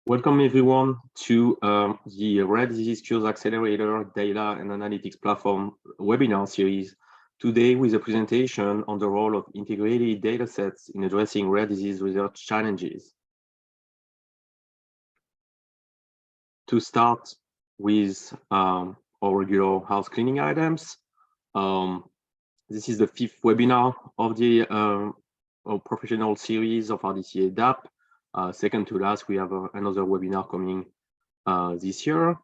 Welcome everyone to the Rare Disease Cures Accelerator Data and Analytics Platform webinar series. Today with a presentation on the role of integrated datasets in addressing rare disease research challenges. To start with our regular house cleaning items, this is the 5th webinar of the professional series of RDC ADAP. Second to last, we have another webinar coming this year.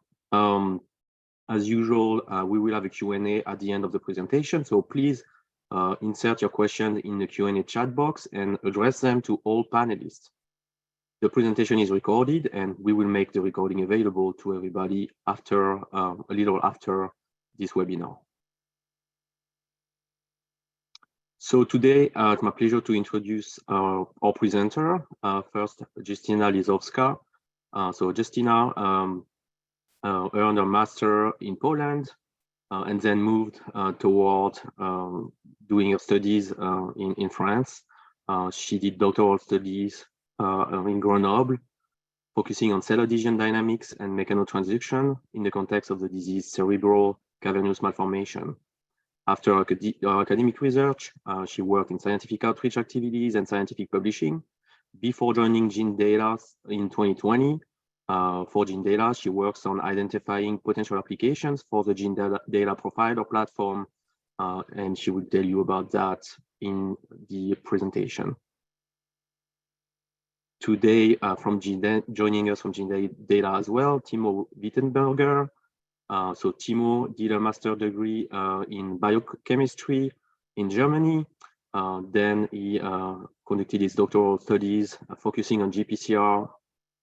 As usual, we will have a Q&A at the end of the presentation, so please insert your questions in the Q&A chat box and address them to all panelists. The presentation is recorded, and we will make the recording available to everybody after a little after this webinar. So today, it's my pleasure to introduce our presenter. First, Justyna Lizowska. So Justyna earned a master in Poland and then moved toward doing her studies in France. She did doctoral studies in Grenoble, focusing on cell adhesion dynamics and mechanotransduction in the context of the disease cerebral cavernous malformation. After academic research, she worked in scientific outreach activities and scientific publishing. Before joining GeneData in 2020, for GeneData, she works on identifying potential applications for the GeneData Profiler platform, and she will tell you about that in the presentation. Today, joining us from GeneData as well, Timo Wittenberger. So Timo did a master's degree in biochemistry in Germany. Then he conducted his doctoral studies focusing on GPCR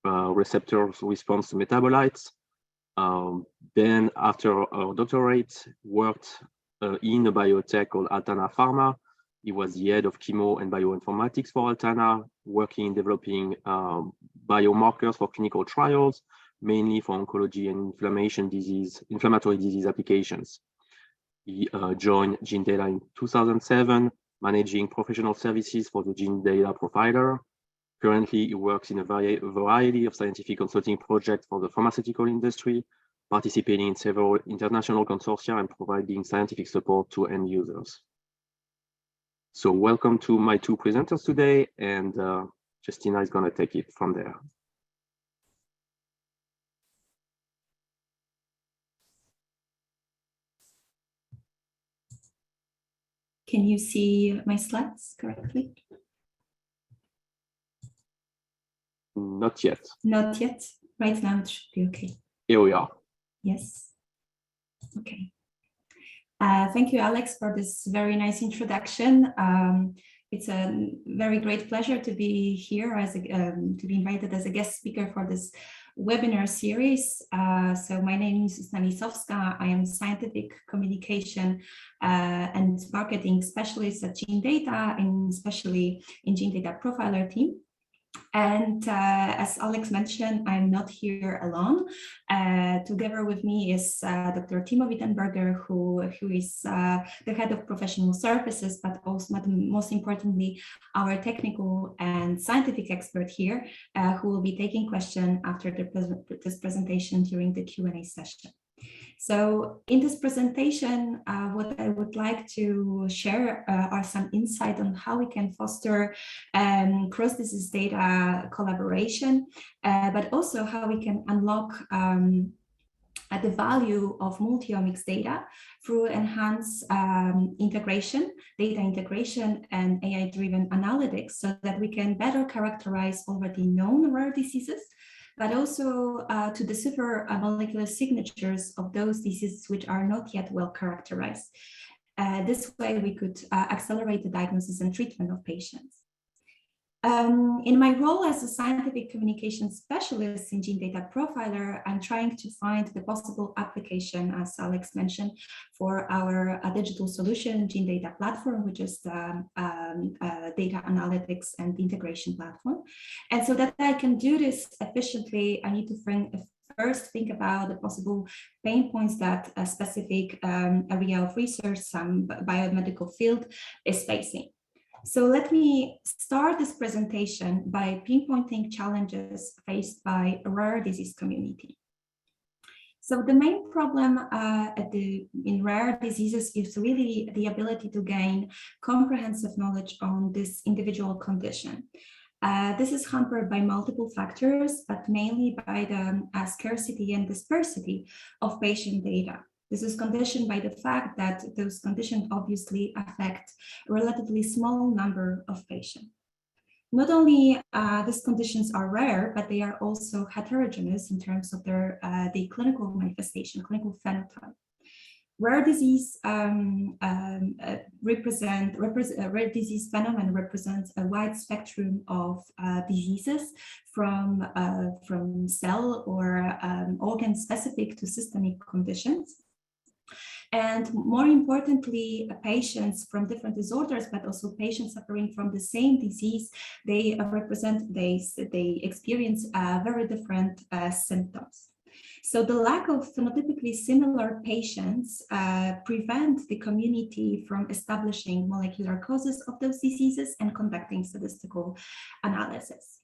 receptors response to metabolites. Then after a doctorate, worked in a biotech called Altana Pharma. He was the head of chemo and bioinformatics for Altana, working in developing biomarkers for clinical trials, mainly for oncology and inflammatory disease applications. He joined GeneData in 2007, managing professional services for the GeneData Profiler. Currently, he works in a variety of scientific consulting projects for the pharmaceutical industry, participating in several international consortia and providing scientific support to end users. So welcome to my two presenters today, and Justyna is going to take it from there. Can you see my slides correctly? Not yet. Not yet. Right now it should be okay. Here we are. Yes. Okay. Thank you, Alex, for this very nice introduction. It's a very great pleasure to be here to be invited as a guest speaker for this webinar series. So my name is Justyna Lizowska. I am scientific communication and marketing specialist at GeneData, and especially in GeneData Profiler team. And as Alex mentioned, I'm not here alone. Together with me is Dr. Timo Wittenberger, who is the head of professional services, but also most importantly, our technical and scientific expert here, who will be taking questions after this presentation during the Q&A session. So in this presentation, what I would like to share are some insight on how we can foster cross-disease data collaboration, but also how we can unlock the value of multi-omics data through enhanced data integration and AI-driven analytics, so that we can better characterize already known rare diseases, but also to decipher molecular signatures of those diseases which are not yet well characterized. This way we could accelerate the diagnosis and treatment of patients. In my role as a scientific communication specialist in GeneData Profiler, I'm trying to find the possible application, as Alex mentioned, for our digital solution, GeneData Platform, which is the data analytics and integration platform. And so that I can do this efficiently, I need to first think about the possible pain points that a specific area of research, some biomedical field, is facing. So let me start this presentation by pinpointing challenges faced by a rare disease community. So the main problem in rare diseases is really the ability to gain comprehensive knowledge on this individual condition. This is hampered by multiple factors, but mainly by the scarcity and dispersity of patient data. This is conditioned by the fact that those conditions obviously affect a relatively small number of patients. Not only these conditions are rare, but they are also heterogeneous in terms of their the clinical manifestation, clinical phenotype. Rare disease rare disease phenomenon represents a wide spectrum of diseases from cell or organ specific to systemic conditions. And more importantly, patients from different disorders, but also patients suffering from the same disease, they experience very different symptoms. So the lack of phenotypically similar patients prevent the community from establishing molecular causes of those diseases and conducting statistical analysis.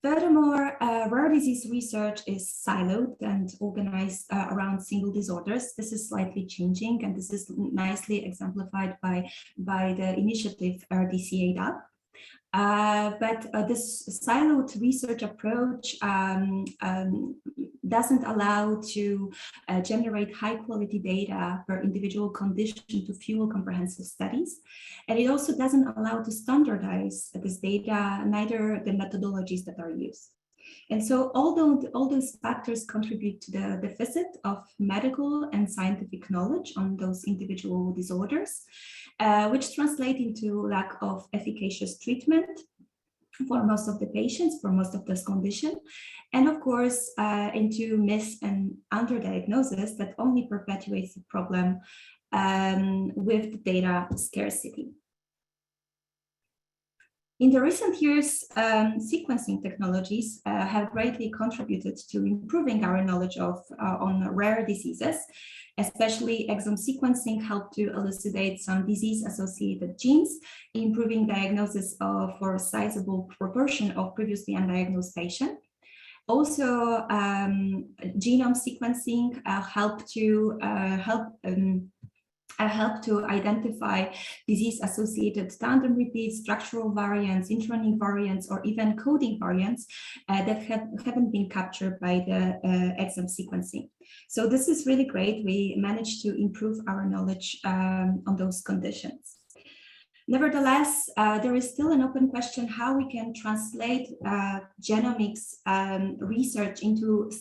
Furthermore, rare disease research is siloed and organized around single disorders. This is slightly changing, and this is nicely exemplified by the initiative RDCA. But this siloed research approach doesn't allow to generate high quality data per individual condition to fuel comprehensive studies. And it also doesn't allow to standardize this data, neither the methodologies that are used. And so although all those factors contribute to the deficit of medical and scientific knowledge on those individual disorders, which translate into lack of efficacious treatment for most of the patients, for most of this condition, and of course, into mis and underdiagnosis that only perpetuates the problem with the data scarcity. In the recent years, sequencing technologies have greatly contributed to improving our knowledge on rare diseases. Especially exome sequencing helped to elucidate some disease-associated genes, improving diagnosis for a sizable proportion of previously undiagnosed patients. Also, genome sequencing helped to identify disease-associated tandem repeats, structural variants, intronic variants, or even coding variants that haven't been captured by the exome sequencing. So this is really great. We managed to improve our knowledge on those conditions. Nevertheless, there is still an open question how we can translate genomics research into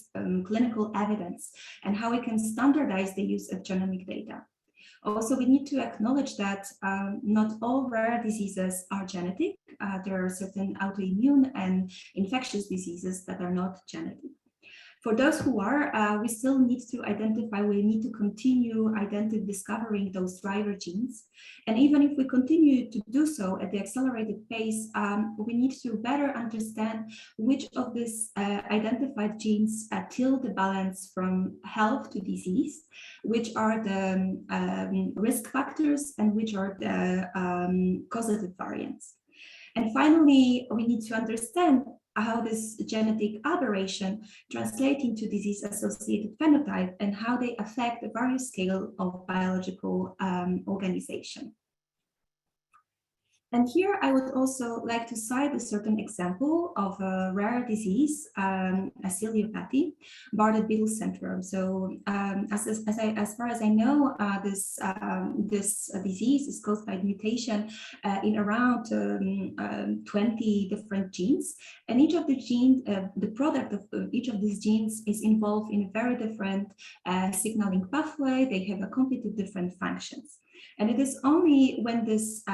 clinical evidence and how we can standardize the use of genomic data. Also, we need to acknowledge that not all rare diseases are genetic. There are certain autoimmune and infectious diseases that are not genetic. For those who are, we still need to identify, we need to continue discovering those driver genes. And even if we continue to do so at the accelerated pace, we need to better understand which of these identified genes tilt the balance from health to disease, which are the risk factors and which are the causative variants. And finally, we need to understand how this genetic aberration translates into disease-associated phenotype and how they affect the various scale of biological organization. And here I would also like to cite a certain example of a rare disease, ciliopathy, Bardet-Biedl syndrome. So as far as I know, this disease is caused by mutation in around 20 different genes. And each of the genes, the product of each of these genes is involved in a very different signaling pathway. They have a completely different functions. And it is only when these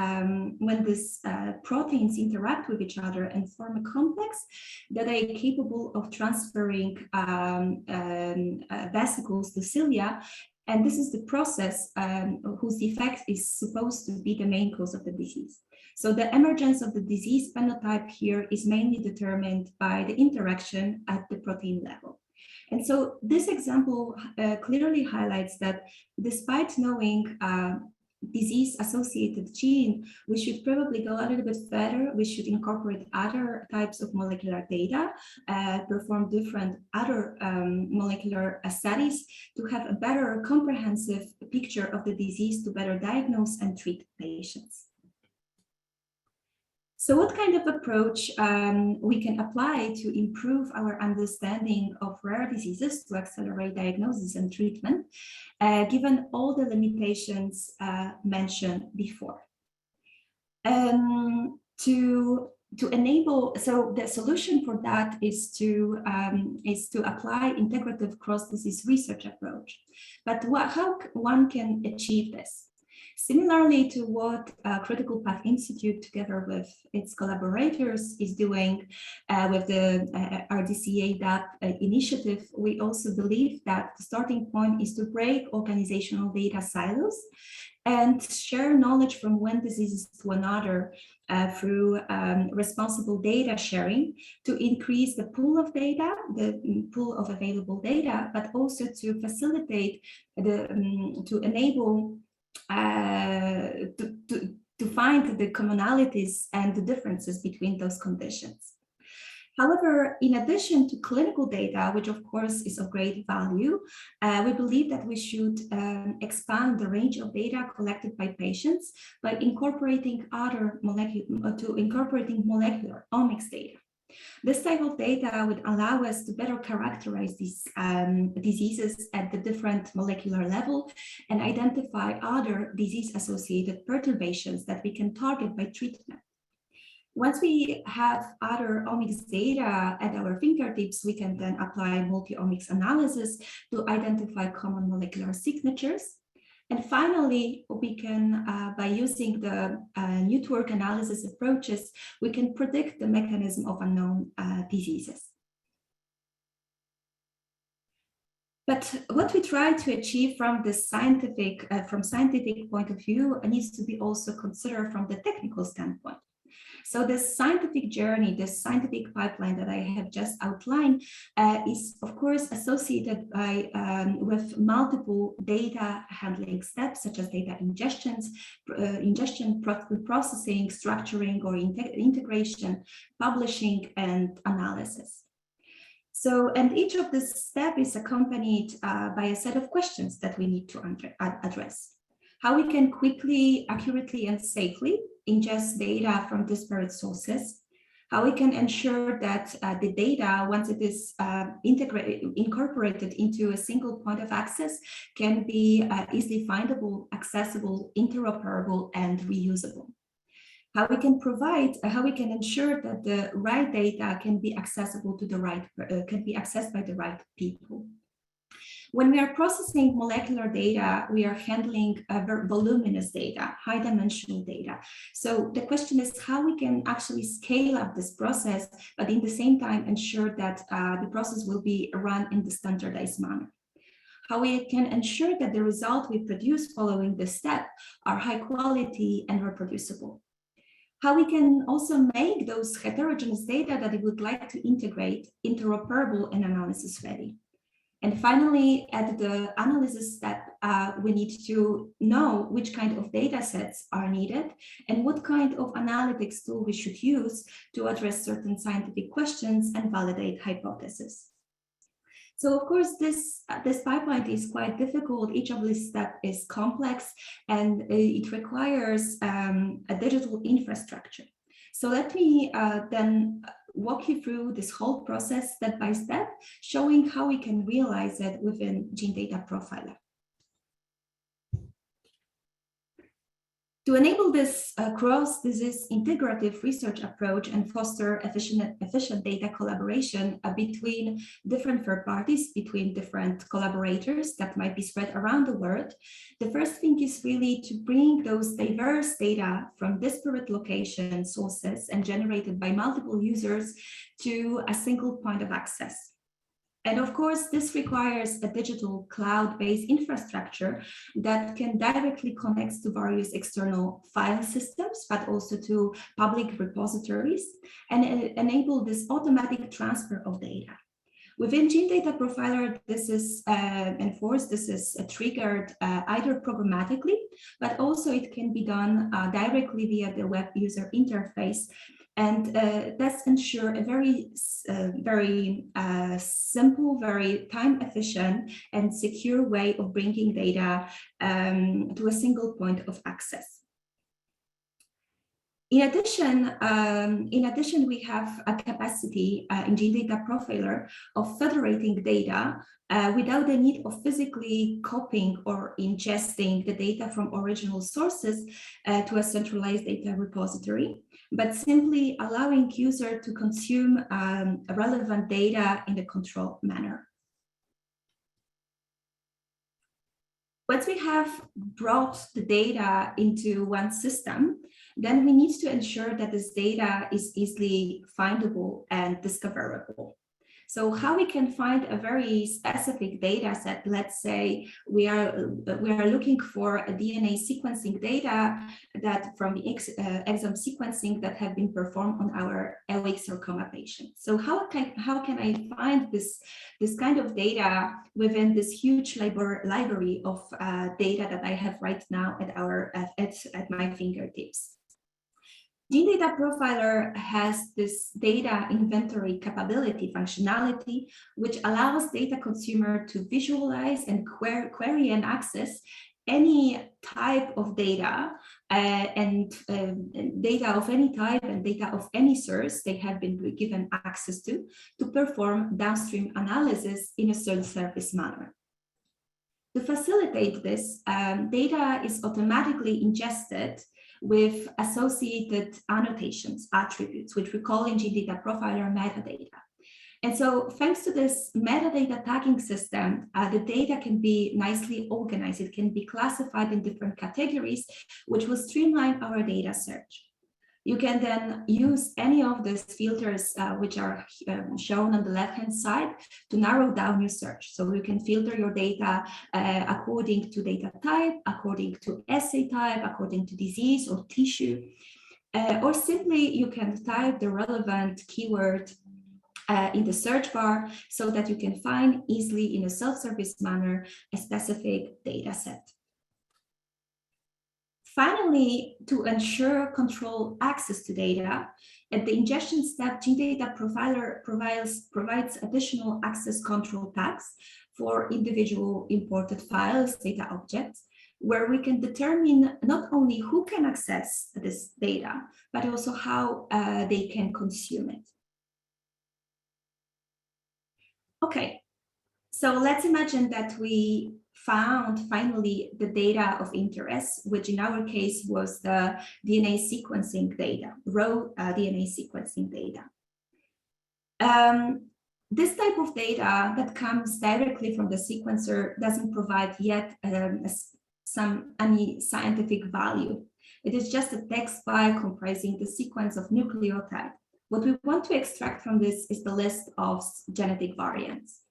proteins interact with each other and form a complex that they are capable of transferring vesicles to cilia. And this is the process whose defect is supposed to be the main cause of the disease. So the emergence of the disease phenotype here is mainly determined by the interaction at the protein level. And so this example clearly highlights that despite knowing disease-associated gene, we should probably go a little bit further. We should incorporate other types of molecular data, perform different other molecular studies to have a better comprehensive picture of the disease to better diagnose and treat patients. So what kind of approach we can apply to improve our understanding of rare diseases to accelerate diagnosis and treatment, given all the limitations mentioned before? To enable, so the solution for that is to apply integrative cross-disease research approach. But how one can achieve this? Similarly to what Critical Path Institute, together with its collaborators, is doing with the RDCA DAP initiative, we also believe that the starting point is to break organizational data silos and share knowledge from one disease to another through responsible data sharing to increase the pool of data, the pool of available data, but also to facilitate to enable to find the commonalities and the differences between those conditions. However, in addition to clinical data, which of course is of great value, we believe that we should expand the range of data collected by patients by incorporating molecular omics data. This type of data would allow us to better characterize these diseases at the different molecular level and identify other disease-associated perturbations that we can target by treatment. Once we have other omics data at our fingertips, we can then apply multi-omics analysis to identify common molecular signatures. And finally, we can, by using the network analysis approaches, we can predict the mechanism of unknown diseases. But what we try to achieve from the scientific point of view needs to be also considered from the technical standpoint. So this scientific journey, this scientific pipeline that I have just outlined is of course associated with multiple data handling steps, such as data ingestion, processing, structuring or integration, publishing, and analysis. So, and each of these steps is accompanied by a set of questions that we need to address. How we can quickly, accurately, and safely ingest data from disparate sources, how we can ensure that the data, once it is incorporated into a single point of access, can be easily findable, accessible, interoperable, and reusable. How we can ensure that the right data can be accessible to the right, can be accessed by the right people. When we are processing molecular data, we are handling voluminous data, high-dimensional data. So the question is how we can actually scale up this process, but in the same time ensure that the process will be run in the standardized manner. How we can ensure that the result we produce following this step are high quality and reproducible. How we can also make those heterogeneous data that we would like to integrate interoperable and analysis ready. And finally, at the analysis step, we need to know which kind of data sets are needed and what kind of analytics tool we should use to address certain scientific questions and validate hypotheses. So of course, this pipeline is quite difficult. Each of these steps is complex and it requires a digital infrastructure. So let me then walk you through this whole process step by step, showing how we can realize it within Gene Data Profiler. To enable this cross-disease integrative research approach and foster efficient data collaboration between different third parties, between different collaborators that might be spread around the world, the first thing is really to bring those diverse data from disparate locations, sources, and generated by multiple users to a single point of access. And of course, this requires a digital cloud-based infrastructure that can directly connect to various external file systems, but also to public repositories, and enable this automatic transfer of data. Within Gene Data Profiler, this is enforced, this is triggered either programmatically, but also it can be done directly via the web user interface. And that's ensure a very simple, very time efficient and secure way of bringing data to a single point of access. In addition, we have a capacity in Gene Data Profiler of federating data without the need of physically copying or ingesting the data from original sources to a centralized data repository, but simply allowing user to consume relevant data in a controlled manner. Once we have brought the data into one system, then we need to ensure that this data is easily findable and discoverable. So how we can find a very specific data set, let's say we are looking for a DNA sequencing data that from the exome sequencing that have been performed on our LH sarcoma patient. So how can I find this kind of data within this huge library of data that I have right now at my fingertips? Gene Data Profiler has this data inventory capability functionality, which allows data consumer to visualize and query and access any type of data and data of any type and data of any source they have been given access to perform downstream analysis in a self-service manner. To facilitate this, data is automatically ingested with associated annotations, attributes, which we call in Gene Data Profiler metadata. And so thanks to this metadata tagging system, the data can be nicely organized. It can be classified in different categories, which will streamline our data search. You can then use any of these filters which are shown on the left-hand side to narrow down your search. So you can filter your data according to data type, according to assay type, according to disease or tissue, or simply you can type the relevant keyword in the search bar so that you can find easily in a self-service manner a specific data set. Finally, to ensure control access to data, at the ingestion step, Gene Data Profiler provides additional access control tags for individual imported files, data objects, where we can determine not only who can access this data, but also how they can consume it. Okay, so let's imagine that we found finally the data of interest, which in our case was the DNA sequencing data, raw DNA sequencing data. This type of data that comes directly from the sequencer doesn't provide yet any scientific value. It is just a text file comprising the sequence of nucleotide. What we want to extract from this is the list of genetic variants.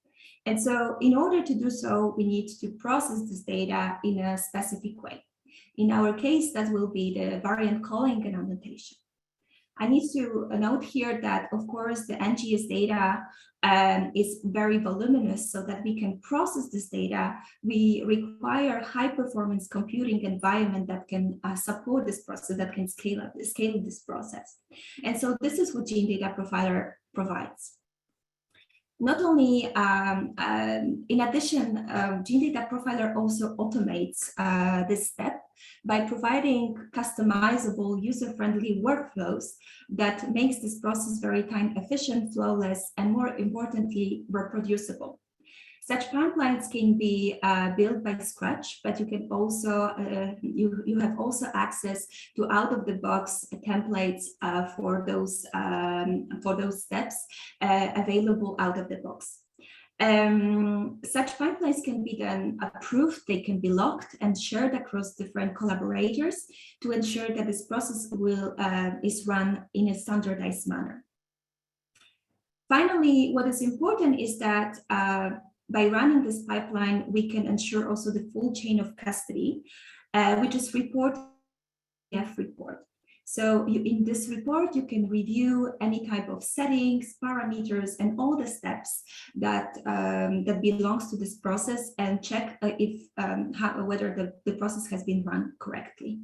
And so in order to do so, we need to process this data in a specific way. In our case, that will be the variant calling and annotation. I need to note here that, of course, the NGS data is very voluminous, so that we can process this data. We require high performance computing environment that can support this process, that can scale this process. And so this is what Gene Data Profiler provides. Not only, in addition, Gene Data Profiler also automates this step by providing customizable user-friendly workflows that makes this process very time efficient, flawless, and more importantly, reproducible. Such pipelines can be built by scratch, but you can also you have also access to out-of-the-box templates for those steps available out of the box. Such pipelines can be then approved, they can be locked and shared across different collaborators to ensure that this process is run in a standardized manner. Finally, what is important is that by running this pipeline, we can ensure also the full chain of custody, which is reported in the report. So in this report, you can review any type of settings, parameters, and all the steps that, that belongs to this process and check if whether the process has been run correctly.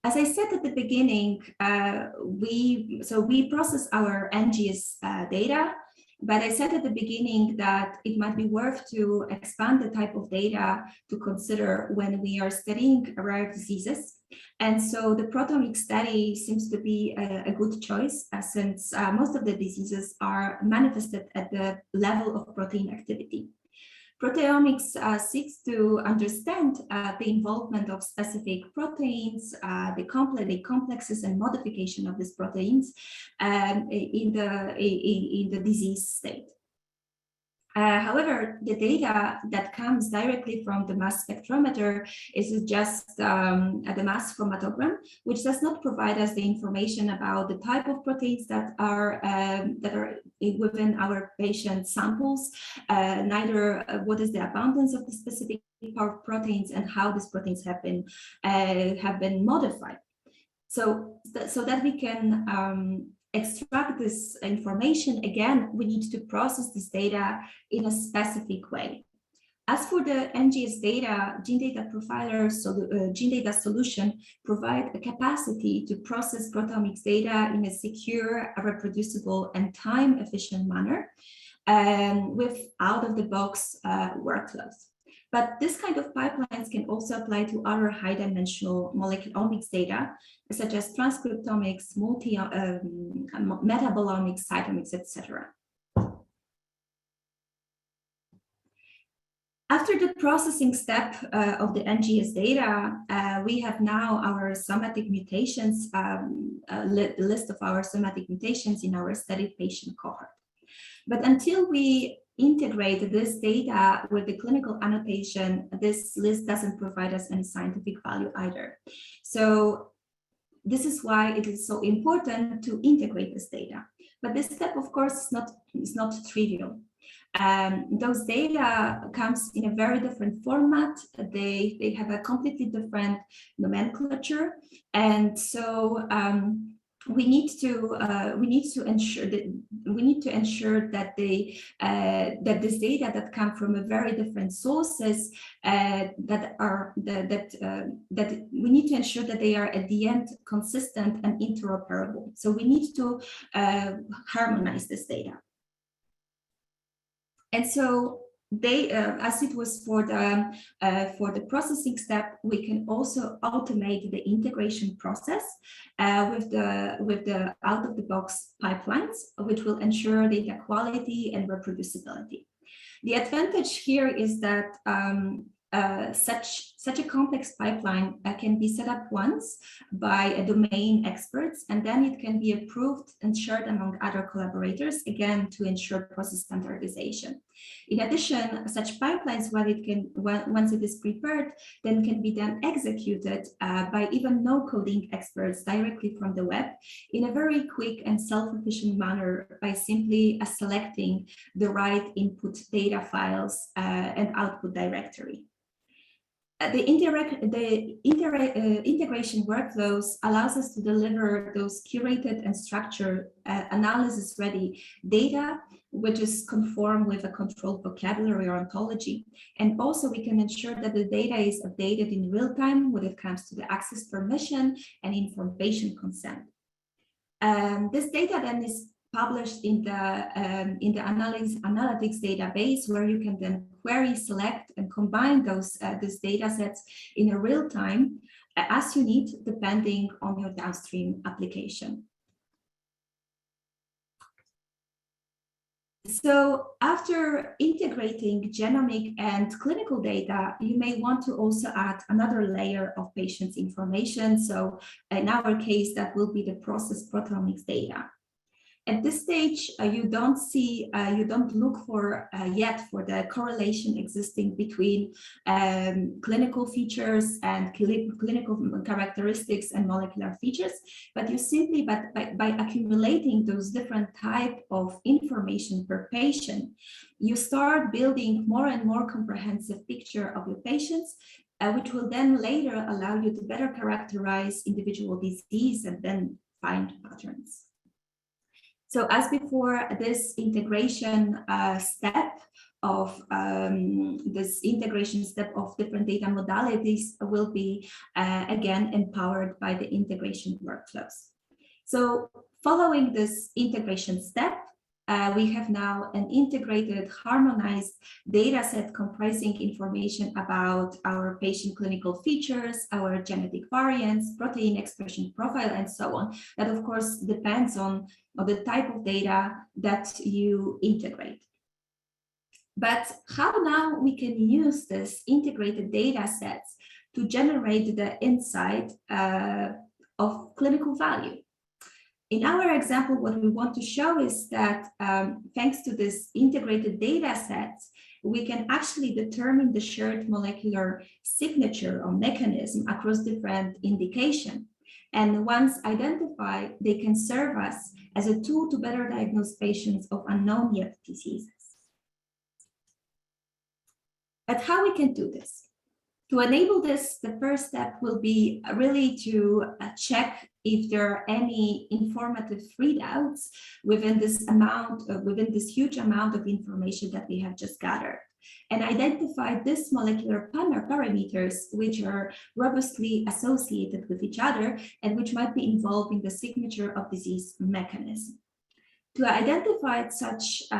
As I said at the beginning, we process our NGS data, but I said at the beginning that it might be worth to expand the type of data to consider when we are studying rare diseases. And so the proteomics study seems to be a good choice, since most of the diseases are manifested at the level of protein activity. Proteomics seeks to understand the involvement of specific proteins, the complexes and modification of these proteins in the disease state. However, the data that comes directly from the mass spectrometer is just the mass chromatogram, which does not provide us the information about the type of proteins that are within our patient samples, neither what is the abundance of the specific proteins and how these proteins have been modified. So that we can extract this information, again, we need to process this data in a specific way. As for the NGS data, gene data profiler, so gene data solution provide a capacity to process proteomics data in a secure, reproducible, and time-efficient manner with out-of-the-box workflows. But this kind of pipelines can also apply to other high-dimensional moleculomics data, such as transcriptomics, metabolomics, cytomics, etc. After the processing step of the NGS data, we have now our somatic mutations, list of our somatic mutations in our studied patient cohort. But until we integrate this data with the clinical annotation, this list doesn't provide us any scientific value either. So this is why it is so important to integrate this data. But this step, of course, is not trivial. Those data comes in a very different format. They have a completely different nomenclature, and so we need to ensure that that this data that come from a very different sources that we need to ensure that they are at the end consistent and interoperable. So we need to harmonize this data. And so they, as it was for the processing step, we can also automate the integration process with the out-of-the-box pipelines, which will ensure data quality and reproducibility. The advantage here is that such a complex pipeline can be set up once by a domain experts, and then it can be approved and shared among other collaborators, again, to ensure process standardization. In addition, such pipelines, once it is prepared, then can be then executed by even no-coding experts directly from the web in a very quick and self-efficient manner by simply selecting the right input data files and output directory. The integration workflows allows us to deliver those curated and structured analysis-ready data, which is conformed with a controlled vocabulary or ontology. And also we can ensure that the data is updated in real time when it comes to the access permission and information consent. This data then is published in the analytics database, where you can then query, select, and combine these data sets in a real time as you need, depending on your downstream application. So after integrating genomic and clinical data, you may want to also add another layer of patient's information. So in our case, that will be the process proteomics data. At this stage, you don't look for yet for the correlation existing between clinical features and clinical characteristics and molecular features, but you simply, by accumulating those different type of information per patient, you start building more and more comprehensive picture of your patients, which will then later allow you to better characterize individual disease and then find patterns. So as before, this integration step of different data modalities will be again empowered by the integration workflows. So following this integration step, we have now an integrated, harmonized data set comprising information about our patient clinical features, our genetic variants, protein expression profile, and so on. That, of course, depends on the type of data that you integrate. But how now we can use this integrated data sets to generate the insight of clinical value? In our example, what we want to show is that thanks to this integrated data sets, we can actually determine the shared molecular signature or mechanism across different indications. And once identified, they can serve us as a tool to better diagnose patients of unknown yet diseases. But how we can do this? To enable this, the first step will be really to check if there are any informative readouts within this huge amount of information that we have just gathered, and identify this molecular parameters which are robustly associated with each other and which might be involved in the signature of disease mechanism. To identify such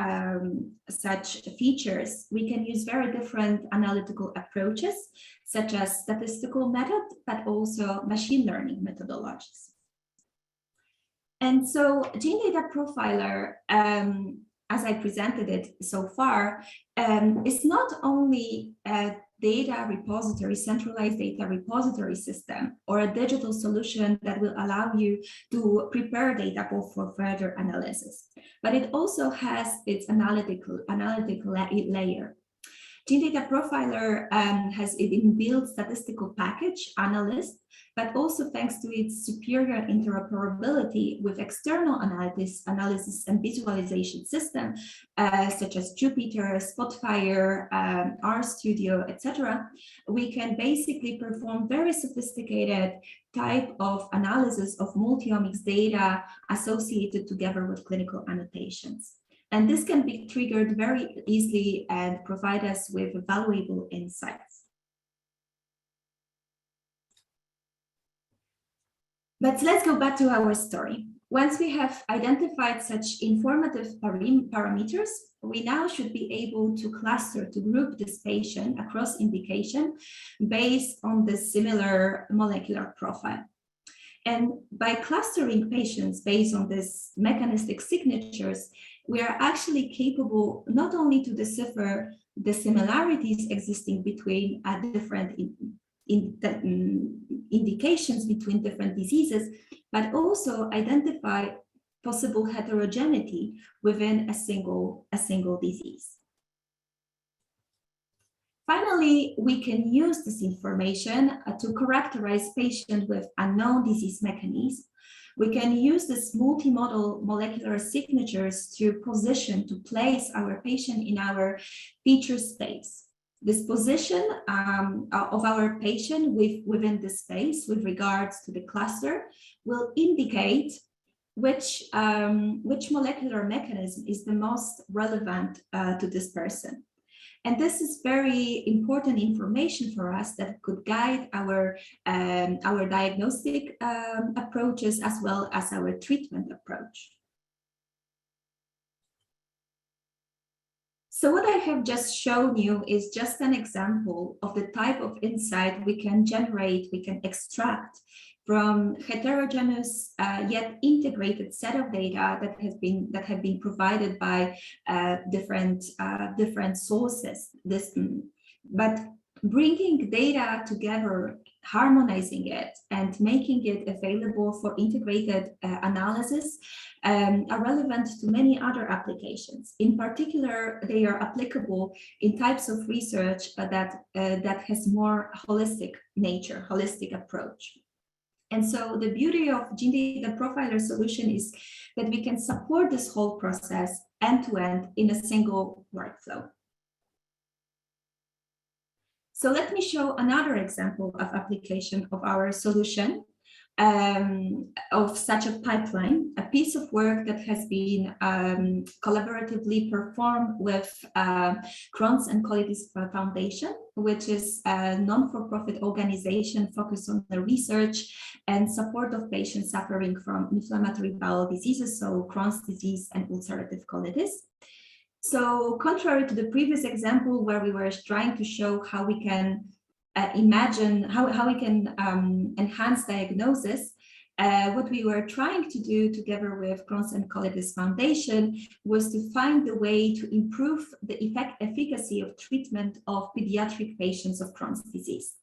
features, we can use very different analytical approaches, such as statistical method, but also machine learning methodologies. And so Gene Data Profiler, as I presented it so far, is not only a data repository, centralized data repository system, or a digital solution that will allow you to prepare data for further analysis, but it also has its analytical layer. Gene Data Profiler has an inbuilt statistical package, Analyst, but also thanks to its superior interoperability with external analysis and visualization systems such as Jupyter, Spotfire, RStudio, etc., we can basically perform very sophisticated type of analysis of multi-omics data associated together with clinical annotations. And this can be triggered very easily and provide us with valuable insights. But let's go back to our story. Once we have identified such informative parameters, we now should be able to cluster, to group this patient across indication based on the similar molecular profile. And by clustering patients based on these mechanistic signatures, we are actually capable not only to decipher the similarities existing between different indications between different diseases, but also identify possible heterogeneity within a single disease. Finally, we can use this information to characterize patients with unknown disease mechanisms. We can use this multimodal molecular signatures to position, to place our patient in our feature space. This position of our patient within the space with regards to the cluster will indicate which molecular mechanism is the most relevant to this person. And this is very important information for us that could guide our diagnostic approaches as well as our treatment approach. So what I have just shown you is just an example of the type of insight we can generate, we can extract from heterogeneous yet integrated set of data that have been provided by different sources. But bringing data together, harmonizing it, and making it available for integrated analysis are relevant to many other applications. In particular, they are applicable in types of research that has more holistic nature, holistic approach. And so the beauty of Gene Data Profiler solution is that we can support this whole process end-to-end in a single workflow. So let me show another example of application of our solution of such a pipeline, a piece of work that has been collaboratively performed with Crohn's and Colitis Foundation, which is a non-for-profit organization focused on the research and support of patients suffering from inflammatory bowel diseases, so Crohn's disease and ulcerative colitis. So contrary to the previous example where we were trying to show how we can imagine how we can enhance diagnosis, what we were trying to do together with Crohn's and Colitis Foundation was to find the way to improve the efficacy of treatment of pediatric patients of Crohn's disease.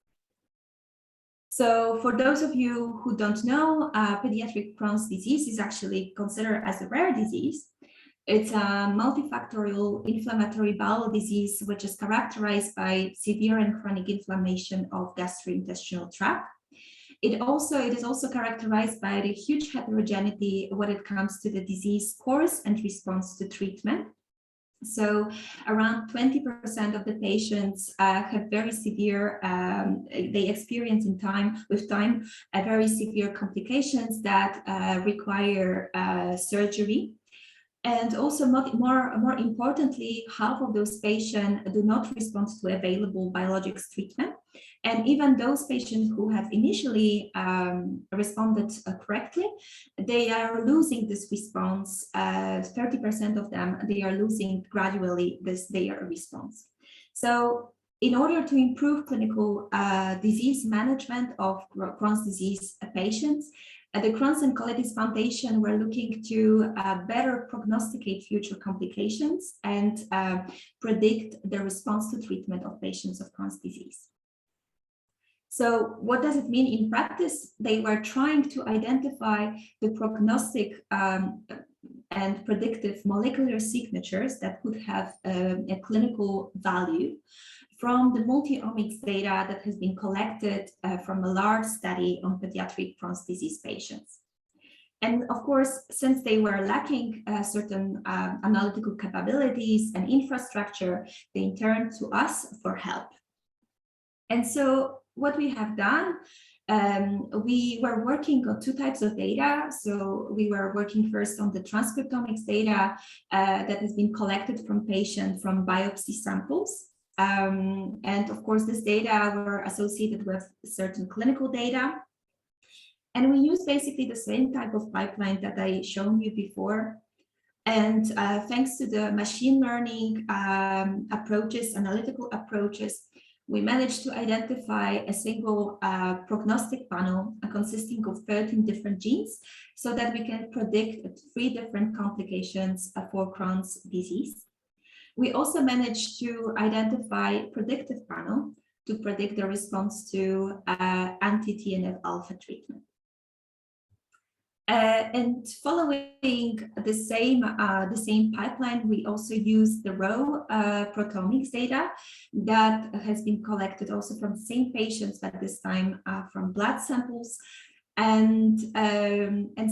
So for those of you who don't know, pediatric Crohn's disease is actually considered as a rare disease. It's a multifactorial inflammatory bowel disease, which is characterized by severe and chronic inflammation of gastrointestinal tract. It is also characterized by the huge heterogeneity when it comes to the disease course and response to treatment. So around 20% of the patients have very severe, they experience with time, very severe complications that require surgery. And also more importantly, half of those patients do not respond to available biologics treatment. And even those patients who have initially responded correctly, they are losing this response. 30% of them, they are losing gradually their response. So in order to improve clinical disease management of Crohn's disease patients, the Crohn's and Colitis Foundation were looking to better prognosticate future complications and predict the response to treatment of patients of Crohn's disease. So what does it mean in practice? They were trying to identify the prognostic and predictive molecular signatures that could have a clinical value from the multi-omics data that has been collected from a large study on pediatric Crohn's disease patients. And of course, since they were lacking certain analytical capabilities and infrastructure, they turned to us for help. And so what we have done, we were working on two types of data. So we were working first on the transcriptomics data that has been collected from patients from biopsy samples. And of course, this data were associated with certain clinical data. And we use basically the same type of pipeline that I shown you before. And thanks to the machine learning approaches, analytical approaches, we managed to identify a single prognostic panel consisting of 13 different genes so that we can predict 3 different complications for Crohn's disease. We also managed to identify predictive panel to predict the response to anti-TNF alpha treatment. And following the same pipeline, we also use the raw proteomics data that has been collected also from the same patients, but this time from blood samples. And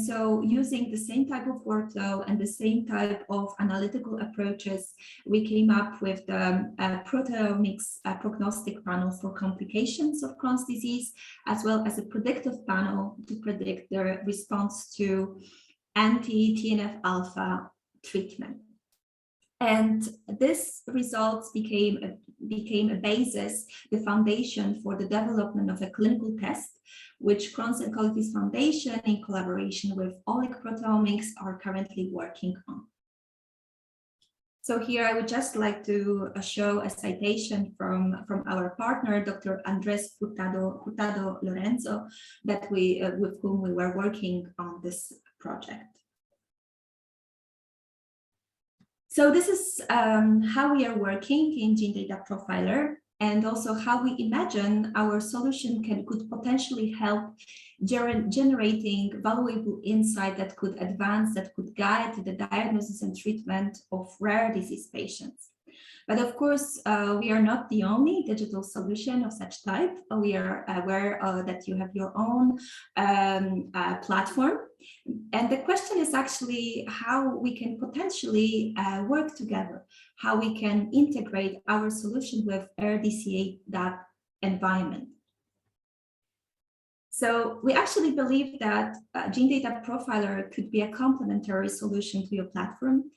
so using the same type of workflow and the same type of analytical approaches, we came up with the Proteomics prognostic panel for complications of Crohn's disease, as well as a predictive panel to predict the response to anti-TNF alpha treatment. And this results became a basis, the foundation for the development of a clinical test, which Crohn's and Colitis Foundation, in collaboration with Oleg Proteomics, are currently working on. So here I would just like to show a citation from our partner, Dr. Andres Hurtado Lorenzo, that with whom we were working on this project. So this is how we are working in Gene Data Profiler, and also how we imagine our solution could potentially help generating valuable insight that could advance, that could guide the diagnosis and treatment of rare disease patients. But of course, we are not the only digital solution of such type. We are aware that you have your own platform. And the question is actually how we can potentially work together, how we can integrate our solution with RDCA environment. So we actually believe that Gene Data Profiler could be a complementary solution to your platform,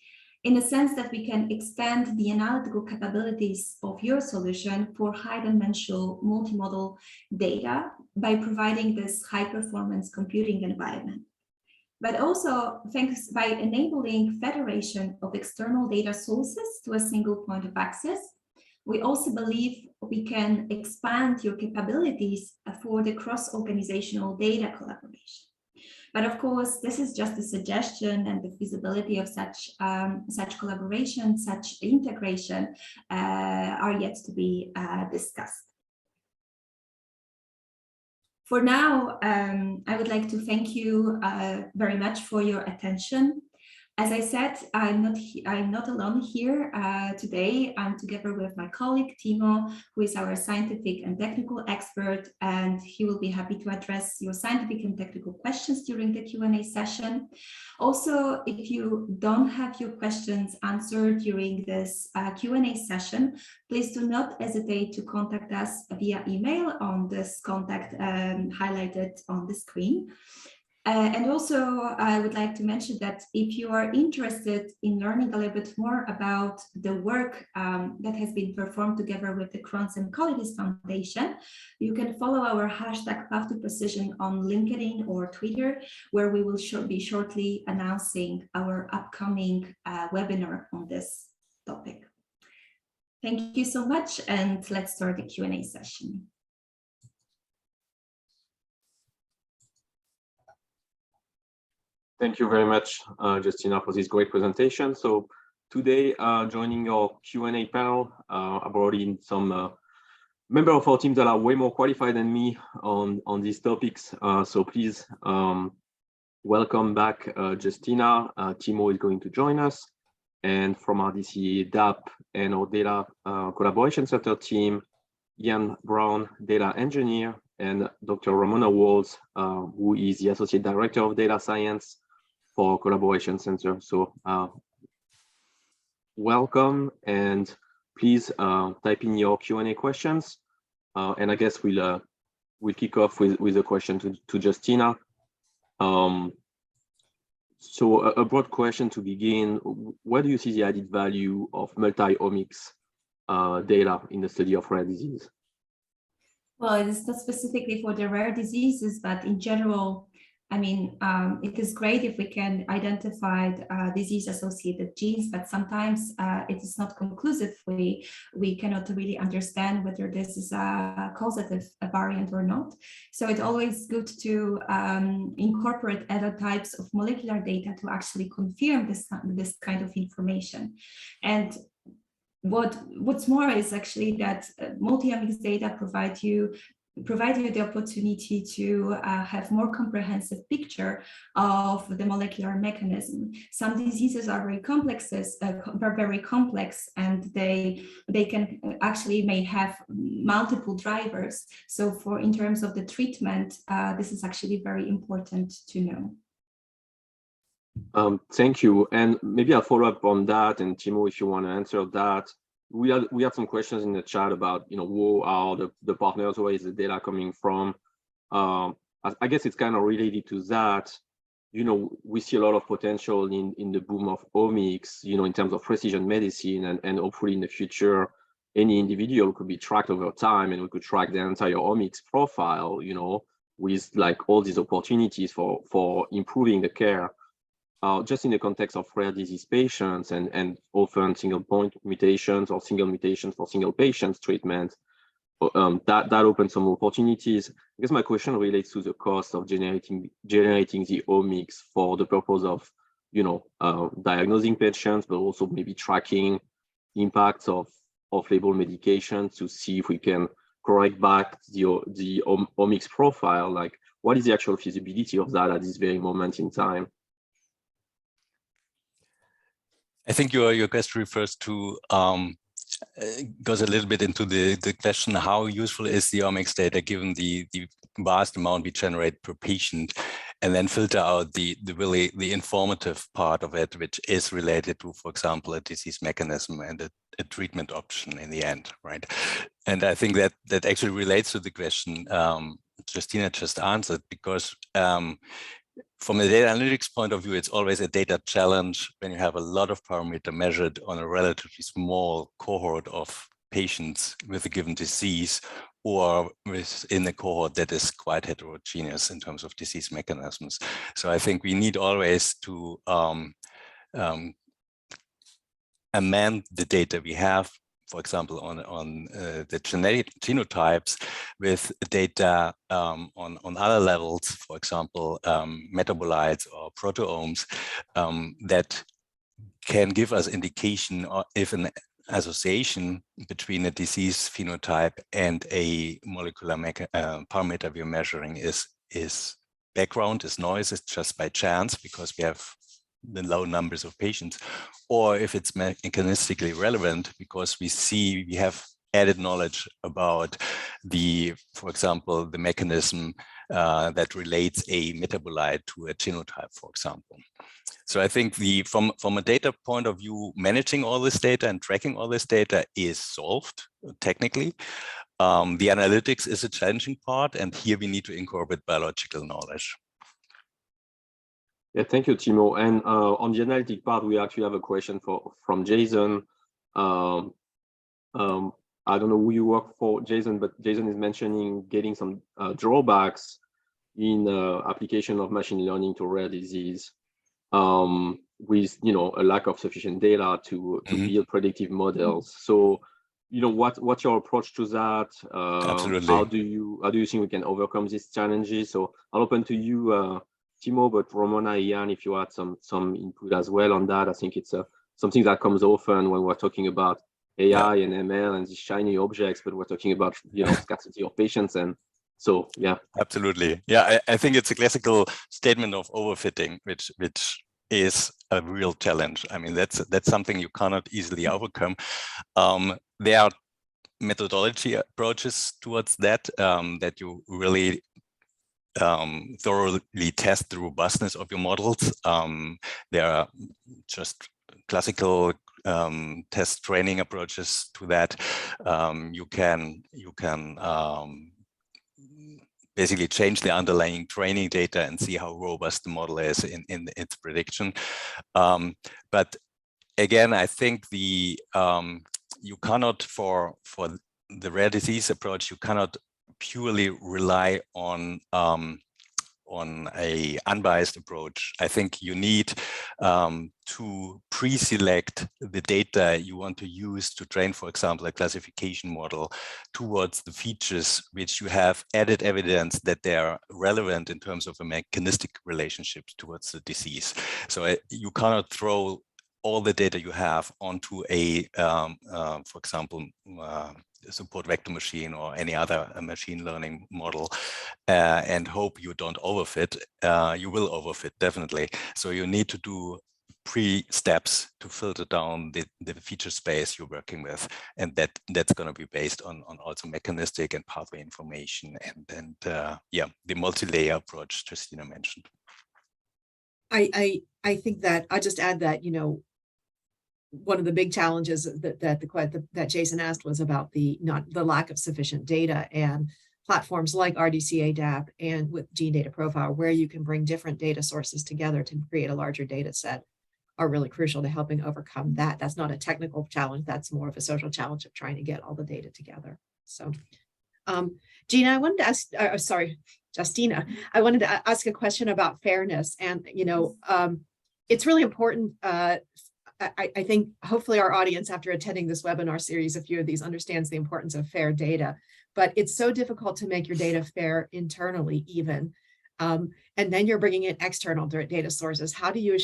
in the sense that we can extend the analytical capabilities of your solution for high-dimensional multimodal data by providing this high-performance computing environment. But also, thanks by enabling federation of external data sources to a single point of access, we also believe we can expand your capabilities for the cross-organizational data collaboration. But of course, this is just a suggestion, and the feasibility of such collaboration, such integration are yet to be discussed. For now, I would like to thank you very much for your attention. As I said, I'm not alone here today. I'm together with my colleague, Timo, who is our scientific and technical expert, and he will be happy to address your scientific and technical questions during the Q&A session. Also, if you don't have your questions answered during this Q&A session, please do not hesitate to contact us via email on this contact highlighted on the screen. And also, I would like to mention that if you are interested in learning a little bit more about the work that has been performed together with the Crohn's and Colitis Foundation, you can follow our hashtag Path to Precision on LinkedIn or Twitter, where we will be shortly announcing our upcoming webinar on this topic. Thank you so much, and let's start the Q&A session. Thank you very much, Justina, for this great presentation. So today, joining your Q&A panel, I brought in some members of our team that are way more qualified than me on these topics. So please welcome back Justina. Timo is going to join us. And from our DC DAP and our Data Collaboration Center team, Ian Brown, Data Engineer, and Dr. Ramona Walls, who is the Associate Director of Data Science for Collaboration Center. So welcome, and please type in your Q&A questions. And I guess we'll kick off with a question to Justina. So a broad question to begin: where do you see the added value of multi-omics data in the study of rare disease? Well, it is not specifically for the rare diseases, but in general, I mean, it is great if we can identify disease-associated genes, but sometimes it is not conclusive. We cannot really understand whether this is a causative variant or not. So it's always good to incorporate other types of molecular data to actually confirm this kind of information. And what's more is actually that multi-omics data provide you the opportunity to have more comprehensive picture of the molecular mechanism. Some diseases are very complex, and they can actually may have multiple drivers. So in terms of the treatment, this is actually very important to know. Thank you. And maybe I'll follow up on that. And Timo, if you want to answer that. We had some questions in the chat about, who are the partners, where is the data coming from? I guess it's kind of related to that. We see a lot of potential in the boom of omics, in terms of precision medicine, and hopefully in the future, any individual could be tracked over time, and we could track the entire omics profile, with like all these opportunities for improving the care. Just in the context of rare disease patients and often single point mutations or single mutations for single patients treatment, that opens some opportunities. I guess my question relates to the cost of generating the omics for the purpose of, diagnosing patients, but also maybe tracking impacts of off-label medications to see if we can correct back the omics profile. Like, what is the actual feasibility of that at this very moment in time? I think your question refers to, goes a little bit into the question, how useful is the omics data given the vast amount we generate per patient? and then filter out the really informative part of it, which is related to, for example, a disease mechanism and a treatment option in the end, right? And I think that actually relates to the question Justina just answered, because from a data analytics point of view, it's always a data challenge when you have a lot of parameter measured on a relatively small cohort of patients with a given disease, or within a cohort that is quite heterogeneous in terms of disease mechanisms. So I think we need always to amend the data we have, for example, on the genetic genotypes, with data on other levels, for example, metabolites or proteomes, that can give us indication if an association between a disease phenotype and a molecular parameter we're measuring is background, is noise, is just by chance because we have the low numbers of patients, or if it's mechanistically relevant because we have added knowledge about for example, the mechanism that relates a metabolite to a genotype, for example. So I think from a data point of view, managing all this data and tracking all this data is solved technically. The analytics is a challenging part, and here we need to incorporate biological knowledge. Yeah, thank you, Timo. And on the analytic part, we actually have a question from Jason. I don't know who you work for, Jason, but Jason is mentioning getting some drawbacks in application of machine learning to rare disease, with a lack of sufficient data to build predictive models. So what's your approach to that? Absolutely. How do you think we can overcome these challenges? So I'll open to you, Timo, but Ramona, Ian, if you had some input as well on that. I think it's something that comes often when we're talking about AI and ML and these shiny objects, but we're talking about scarcity of patients. And so Absolutely. Yeah, I think it's a classical statement of overfitting, which is a real challenge. I mean, that's something you cannot easily overcome. There are methodology approaches towards that, that you really thoroughly test the robustness of your models. There are just classical test training approaches to that. You can basically change the underlying training data and see how robust the model is in its prediction. But again, I think you cannot, for the rare disease approach, you cannot purely rely on a unbiased approach. I think you need to pre-select the data you want to use to train, for example, a classification model towards the features which you have added evidence that they are relevant in terms of a mechanistic relationship towards the disease. So you cannot throw all the data you have onto a, for example, support vector machine or any other machine learning model and hope you don't overfit. You will overfit, definitely. So you need to do pre-steps to filter down the feature space you're working with, and that's going to be based on also mechanistic and pathway information and the multi-layer approach Justina mentioned. I think that I'll just add that one of the big challenges that Jason asked was about the lack of sufficient data, and platforms like RDC-ADAP and with Gene Data Profile, where you can bring different data sources together to create a larger data set, are really crucial to helping overcome that. That's not a technical challenge, that's more of a social challenge of trying to get all the data together. So Gina, I wanted to ask, Justina, I wanted to ask a question about fairness. And it's really important. I think hopefully our audience, after attending this webinar series, a few of these, understands the importance of fair data, but it's so difficult to make your data fair internally even. And then you're bringing in external data sources. How do you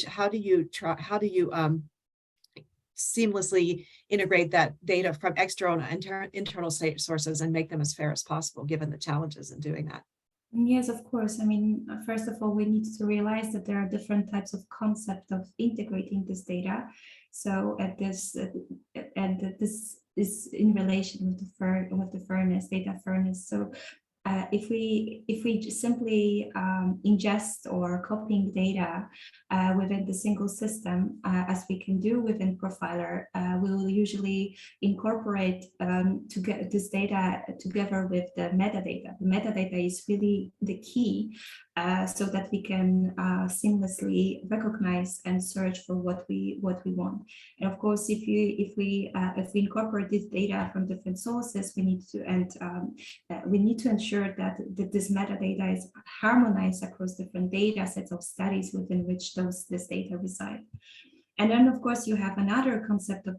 seamlessly integrate that data from external and internal sources and make them as fair as possible, given the challenges in doing that? Yes, of course. I mean, first of all, we need to realize that there are different types of concept of integrating this data. So this is in relation with the fairness, data fairness. So if we just simply ingest or copying data within the single system, as we can do within Profiler, we will usually incorporate to get this data together with the metadata. The metadata is really the key, so that we can seamlessly recognize and search for what we want. And of course, if we incorporate this data from different sources, we need to ensure that this metadata is harmonized across different data sets of studies within which this data reside. And then, of course, you have another concept of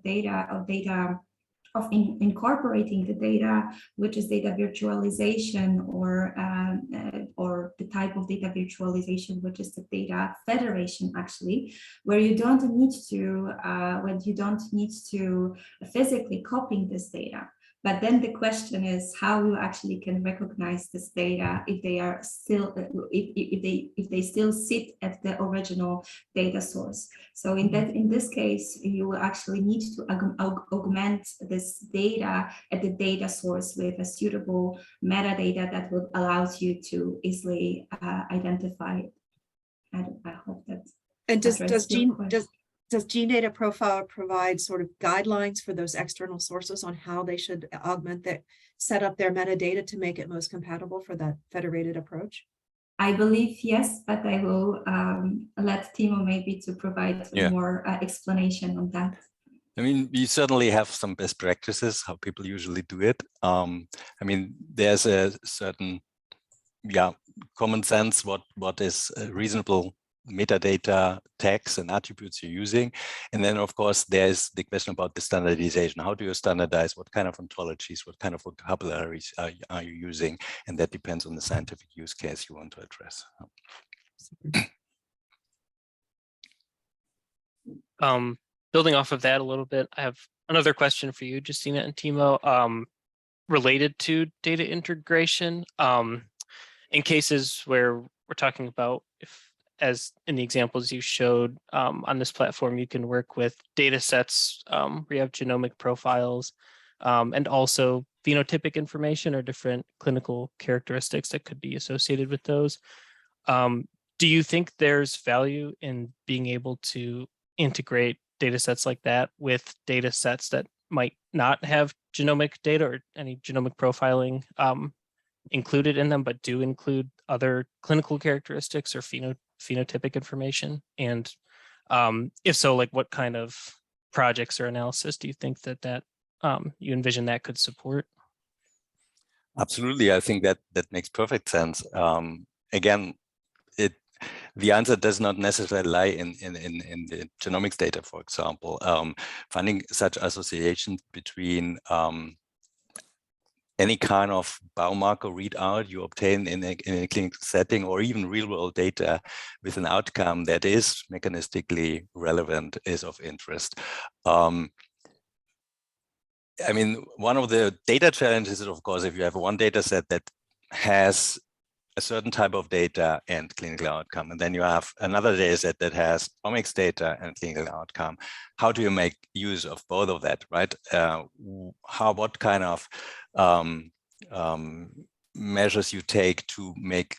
incorporating the data, which is data virtualization, or the type of data virtualization, which is the data federation, actually, where you don't need to physically copy this data. But then the question is how you actually can recognize this data if they are still if they still sit at the original data source. So in this case, you will actually need to augment this data at the data source with a suitable metadata that would allow you to easily identify it. I hope that. And does Gene Data Profiler provide sort of guidelines for those external sources on how they should set up their metadata to make it most compatible for that federated approach? I believe yes, but I will let Timo maybe to provide more explanation on that. I mean, we certainly have some best practices, how people usually do it. I mean, there's a certain, common sense what is reasonable metadata tags and attributes you're using. And then, of course, there's the question about the standardization. How do you standardize? What kind of ontologies, what kind of vocabularies are you using? And that depends on the scientific use case you want to address. Building off of that a little bit, I have another question for you, Justina and Timo, related to data integration. In cases where we're talking about, as in the examples you showed on this platform, you can work with data sets where you have genomic profiles and also phenotypic information or different clinical characteristics that could be associated with those. Do you think there's value in being able to integrate data sets like that with data sets that might not have genomic data or any genomic profiling included in them, but do include other clinical characteristics or phenotypic information? And if so, like what kind of projects or analysis do you think that you envision that could support? Absolutely, I think that makes perfect sense. Again, the answer does not necessarily lie in the genomics data, for example. Finding such associations between any kind of biomarker readout you obtain in a clinical setting, or even real-world data with an outcome that is mechanistically relevant, is of interest. I mean, one of the data challenges is, of course, if you have one data set that has a certain type of data and clinical outcome, and then you have another data set that has omics data and clinical outcome. How do you make use of both of that, right? What kind of measures you take to make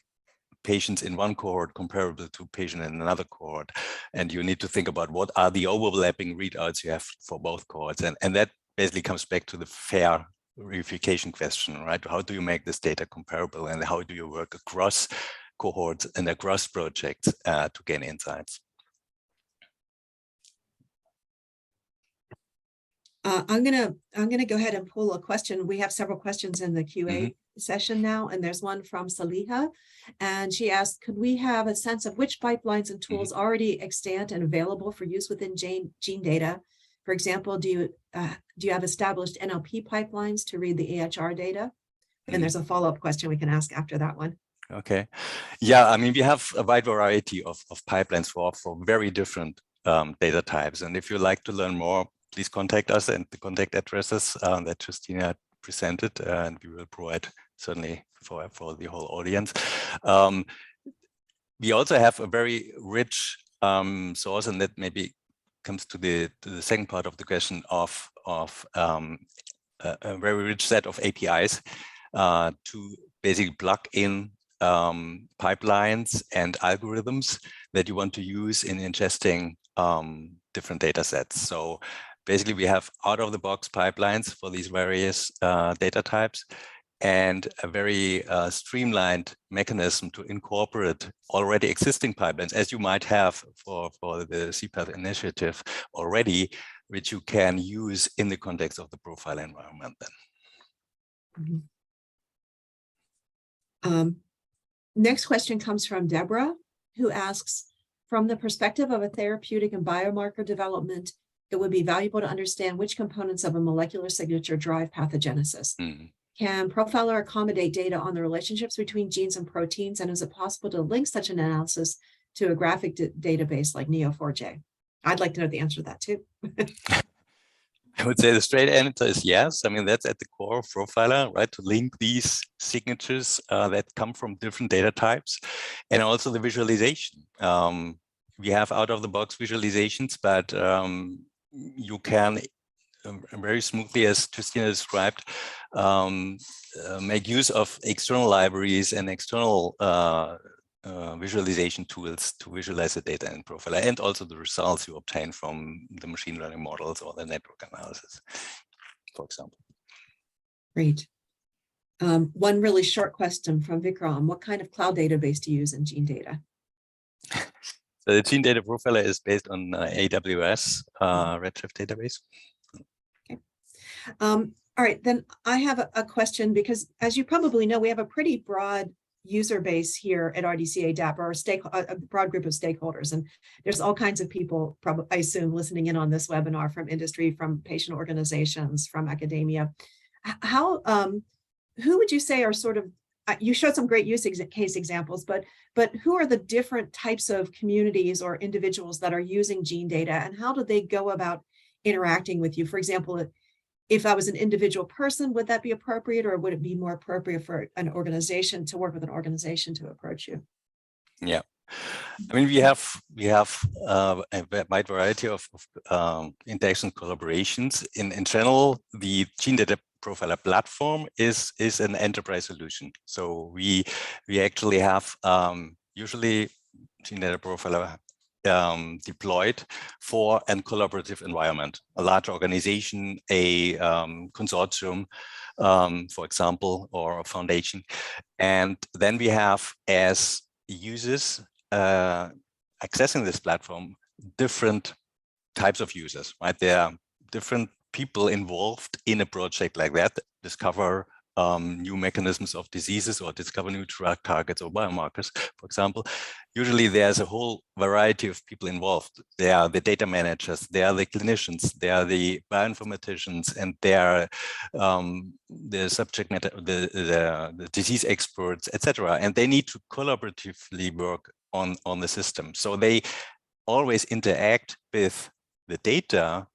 patients in one cohort comparable to patient in another cohort? And you need to think about what are the overlapping readouts you have for both cohorts. And that basically comes back to the fair verification question, right? How do you make this data comparable, and how do you work across cohorts and across projects to gain insights? I'm gonna go ahead and pull a question. We have several questions in the QA session now, and there's one from Saliha, and she asked, could we have a sense of which pipelines and tools already extant and available for use within gene data? For example, do you have established NLP pipelines to read the AHR data? And there's a follow-up question we can ask after that one. Okay. Yeah, I mean, we have a wide variety of pipelines for very different data types. And if you'd like to learn more, please contact us, and the contact addresses that Justina presented, and we will provide certainly for the whole audience. We also have a very rich source, and that maybe comes to the second part of the question of a very rich set of APIs to basically plug in pipelines and algorithms that you want to use in ingesting different data sets. So basically we have out-of-the-box pipelines for these various data types, and a very streamlined mechanism to incorporate already existing pipelines, as you might have for the C-Path initiative already, which you can use in the context of the profile environment then. Mm-hmm. Next question comes from Deborah, who asks, from the perspective of a therapeutic and biomarker development, it would be valuable to understand which components of a molecular signature drive pathogenesis. Mm. Can Profiler accommodate data on the relationships between genes and proteins, and is it possible to link such an analysis to a graphic database like Neo4j? I'd like to know the answer to that too. I would say the straight answer is yes. I mean, that's at the core of Profiler, right? To link these signatures that come from different data types, and also the visualization. We have out-of-the-box visualizations, but you can very smoothly, as Christina described, make use of external libraries and external visualization tools to visualize the data in Profiler, and also the results you obtain from the machine learning models or the network analysis, for example. Great. One really short question from Vikram. What kind of cloud database do you use in gene data? So the gene data profiler is based on AWS Redshift database. Okay. All right, then I have a question, because as you probably know, we have a pretty broad user base here at RDCA DAP, or a broad group of stakeholders. And there's all kinds of people, probably, I assume, listening in on this webinar, from industry, from patient organizations, from academia. How, who would you say are sort of, you showed some great use case examples, but who are the different types of communities or individuals that are using gene data, and how do they go about interacting with you? For example, if I was an individual person, would that be appropriate, or would it be more appropriate for an organization to work with an organization to approach you? Yeah, I mean, we have a wide variety of interaction collaborations. In general, the gene data profiler platform is an enterprise solution. So we actually have usually gene data profiler deployed for a collaborative environment, a large organization, a consortium, for example, or a foundation. And then we have, as users accessing this platform, different types of users, right? There are different people involved in a project like that, discover new mechanisms of diseases, or discover new drug targets or biomarkers, for example. Usually there's a whole variety of people involved. There are the data managers, there are the clinicians, there are the bioinformaticians, and there are the subject matter, the disease experts, etc. And they need to collaboratively work on the system. So they always interact with the data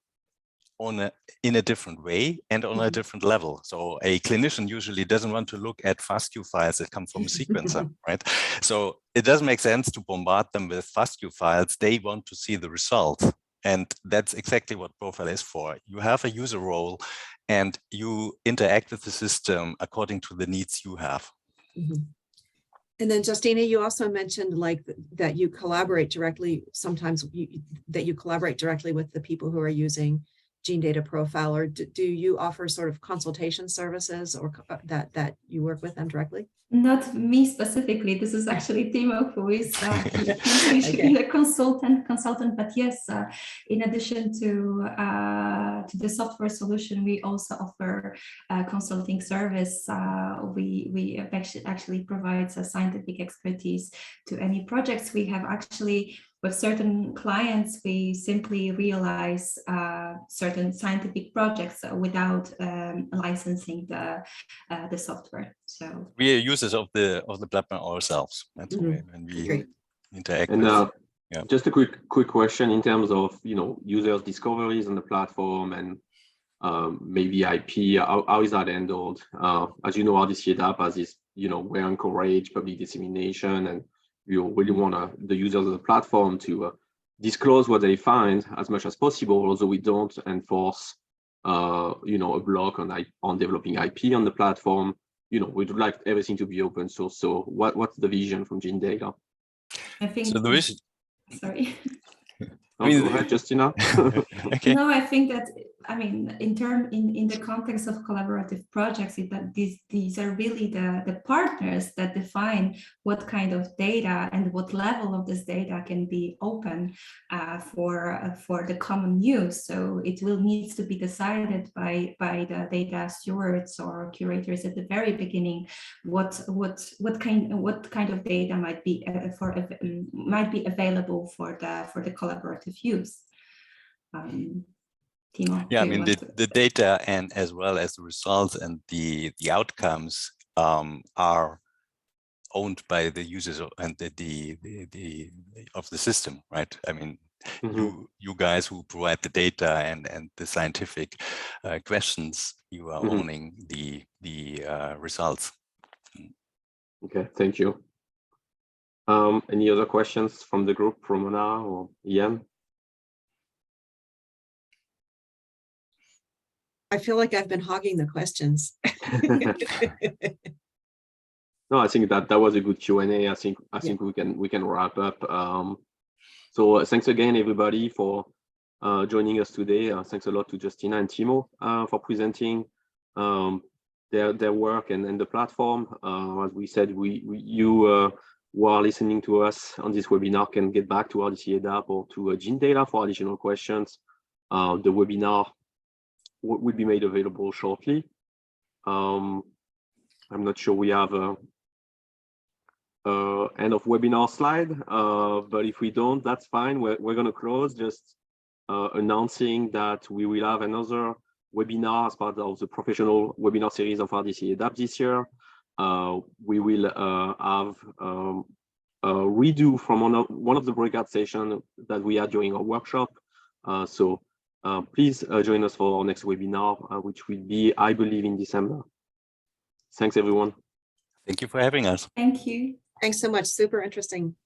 in a different way and on a different level. So a clinician usually doesn't want to look at FASTQ files that come from a sequencer, right? So it doesn't make sense to bombard them with FASTQ files. They want to see the results. And that's exactly what Profile is for. You have a user role and you interact with the system according to the needs you have. Mm-hmm. And then, Justina, you also mentioned that you collaborate directly, sometimes that you collaborate directly with the people who are using Gene Data Profiler. Do you offer sort of consultation services, or that you work with them directly? Not me specifically. This is actually Timo, who is a consultant. But yes, in addition to the software solution, we also offer consulting service. We actually provides a scientific expertise to any projects we have. Actually, with certain clients, we simply realize certain scientific projects without licensing the software. So we are users of the platform ourselves. That's when we interact. And just a quick question in terms of users' discoveries on the platform and maybe IP. How is that handled? As you know, RDCA DAP has this, we encourage public dissemination, and we really want the users of the platform to disclose what they find as much as possible, although we don't enforce a block on developing IP on the platform. we'd like everything to be open source. So what's the vision from Gene Data? I think so the vision. Sorry. Oh, go ahead, Justina. Okay. No, I think that, I mean, in the context of collaborative projects, that these are really the partners that define what kind of data and what level of this data can be open for the common use. So it will need to be decided by the data stewards or curators at the very beginning what kind of data might be available for the collaborative use. Timo, Yeah, I mean the data and as well as the results and the outcomes are owned by the users and the of the system, right? I mean, you guys who provide the data and the scientific questions, you are owning the results. Okay, thank you. Any other questions from the group, from Anna or Ian? I feel like I've been hogging the questions. No, I think that was a good Q&A. I think we can wrap up. So thanks again, everybody, for joining us today. Thanks a lot to Justina and Timo for presenting their work and the platform. As we said, you who are listening to us on this webinar can get back to RDC ADAP or to Gene Data for additional questions. The webinar will be made available shortly. I'm not sure we have a end of webinar slide, but if we don't, that's fine. We're going to close, just announcing that we will have another webinar as part of the professional webinar series of RDC ADAP this year. We will have a redo from one of the breakout sessions that we had during our workshop. So please join us for our next webinar, which will be, I believe, in December. Thanks, everyone. Thank you for having us. Thank you. Thanks so much. Super interesting.